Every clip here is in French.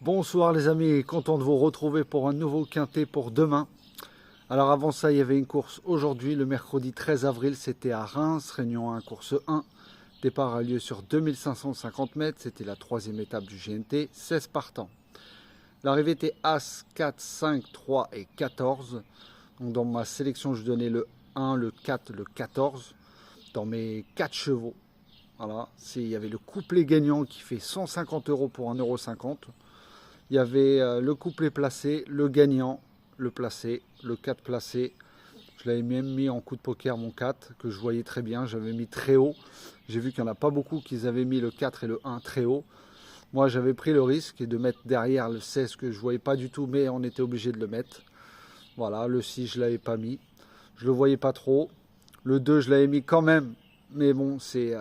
Bonsoir les amis, content de vous retrouver pour un nouveau quintet pour demain. Alors avant ça, il y avait une course aujourd'hui, le mercredi 13 avril, c'était à Reims, Réunion 1, course 1. Départ a lieu sur 2550 mètres, c'était la troisième étape du GNT, 16 partants. L'arrivée était As, 4, 5, 3 et 14. Donc dans ma sélection, je donnais le 1, le 4, le 14. Dans mes 4 chevaux, voilà, il y avait le couplet gagnant qui fait 150 € pour 1,50 €. Il y avait le couplet placé, le gagnant, le placé, le 4 placé. Je l'avais même mis en coup de poker, mon 4, que je voyais très bien. J'avais mis très haut. J'ai vu qu'il n'y en a pas beaucoup qui avaient mis le 4 et le 1 très haut. Moi, j'avais pris le risque de mettre derrière le 16 que je ne voyais pas du tout, mais on était obligé de le mettre. Voilà, le 6, je ne l'avais pas mis. Je ne le voyais pas trop. Le 2, je l'avais mis quand même. Mais bon, c'est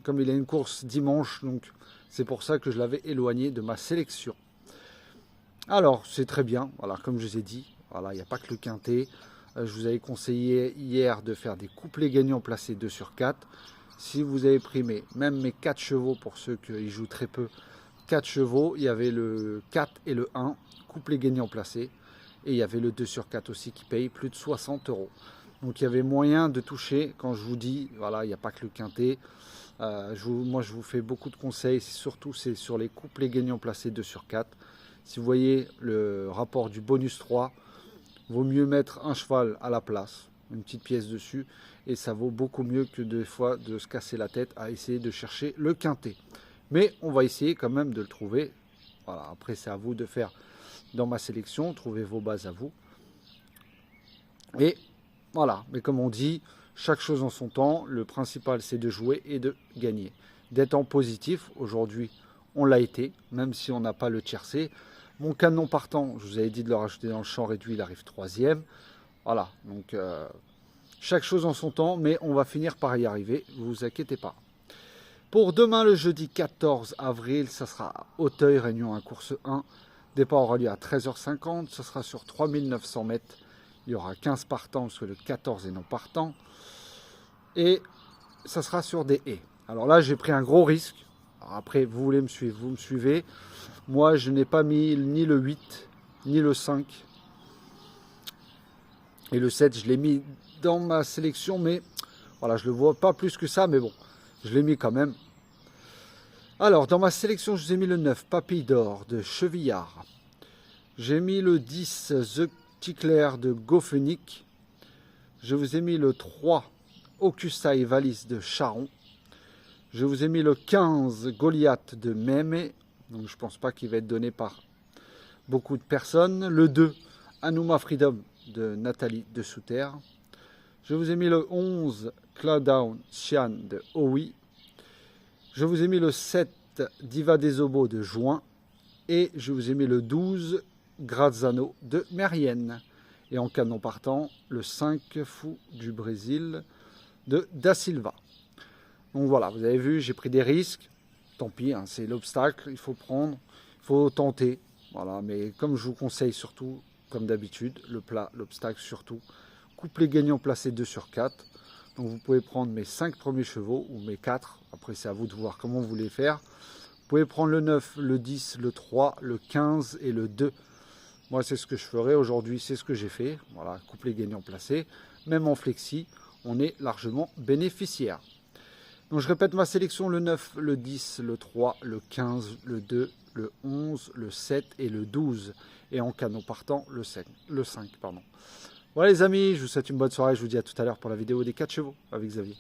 comme il a une course dimanche, donc c'est pour ça que je l'avais éloigné de ma sélection. Alors, c'est très bien, voilà, comme je vous ai dit, voilà, il n'y a pas que le quintet. Je vous avais conseillé hier de faire des couplets gagnants placés 2 sur 4. Si vous avez pris même mes 4 chevaux, pour ceux qui jouent très peu, 4 chevaux, il y avait le 4 et le 1, couplet gagnant placé. Et il y avait le 2 sur 4 aussi qui paye plus de 60 €. Donc il y avait moyen de toucher, quand je vous dis, voilà, il n'y a pas que le quintet. Moi, je vous fais beaucoup de conseils, surtout c'est sur les couplets gagnants placés 2 sur 4. Si vous voyez le rapport du bonus 3, vaut mieux mettre un cheval à la place, une petite pièce dessus, et ça vaut beaucoup mieux que des fois de se casser la tête à essayer de chercher le quintet. Mais on va essayer quand même de le trouver. Voilà, après c'est à vous de faire dans ma sélection, trouver vos bases à vous. Et voilà, mais comme on dit, chaque chose en son temps, le principal c'est de jouer et de gagner. D'être en positif, aujourd'hui on l'a été, même si on n'a pas le tiercé. Mon canon partant, je vous avais dit de le rajouter dans le champ réduit, il arrive 3e. Voilà, donc chaque chose en son temps, mais on va finir par y arriver, ne vous inquiétez pas. Pour demain, le jeudi 14 avril, ça sera à Auteuil, Réunion 1, course 1. Départ aura lieu à 13h50, ça sera sur 3900 mètres. Il y aura 15 partants, parce que le 14 est non partant. Et ça sera sur des haies. Alors là, j'ai pris un gros risque. Alors après, vous voulez me suivre, vous me suivez. Moi, je n'ai pas mis ni le 8, ni le 5. Et le 7, je l'ai mis dans ma sélection, mais voilà, je ne le vois pas plus que ça, mais bon, je l'ai mis quand même. Alors, dans ma sélection, je vous ai mis le 9, Papille d'Or de Chevillard. J'ai mis le 10, The Tickler de Goffenic. Je vous ai mis le 3, Augusta et Valise de Charon. Je vous ai mis le 15, Goliath de Mémé. Donc je ne pense pas qu'il va être donné par beaucoup de personnes. Le 2, Anouma Freedom de Nathalie de Souter. Je vous ai mis le 11, Clouddown Xian de Owi. Je vous ai mis le 7, Diva des Obos de Juin. Et je vous ai mis le 12, Grazzano de Mérienne. Et en canon partant, le 5, Fou du Brésil de Da Silva. Donc voilà, vous avez vu, j'ai pris des risques. Tant pis, hein, c'est l'obstacle, il faut prendre, il faut tenter. Voilà, mais comme je vous conseille surtout, comme d'habitude, le plat, l'obstacle surtout. Couplet gagnant placé 2 sur 4. Donc vous pouvez prendre mes 5 premiers chevaux ou mes 4. Après, c'est à vous de voir comment vous voulez faire. Vous pouvez prendre le 9, le 10, le 3, le 15 et le 2. Moi, c'est ce que je ferai aujourd'hui, c'est ce que j'ai fait. Voilà, couplet gagnant placé. Même en flexi, on est largement bénéficiaire. Donc je répète ma sélection, le 9, le 10, le 3, le 15, le 2, le 11, le 7 et le 12. Et en canon partant, le 5. Voilà les amis, je vous souhaite une bonne soirée. Je vous dis à tout à l'heure pour la vidéo des 4 chevaux avec Xavier.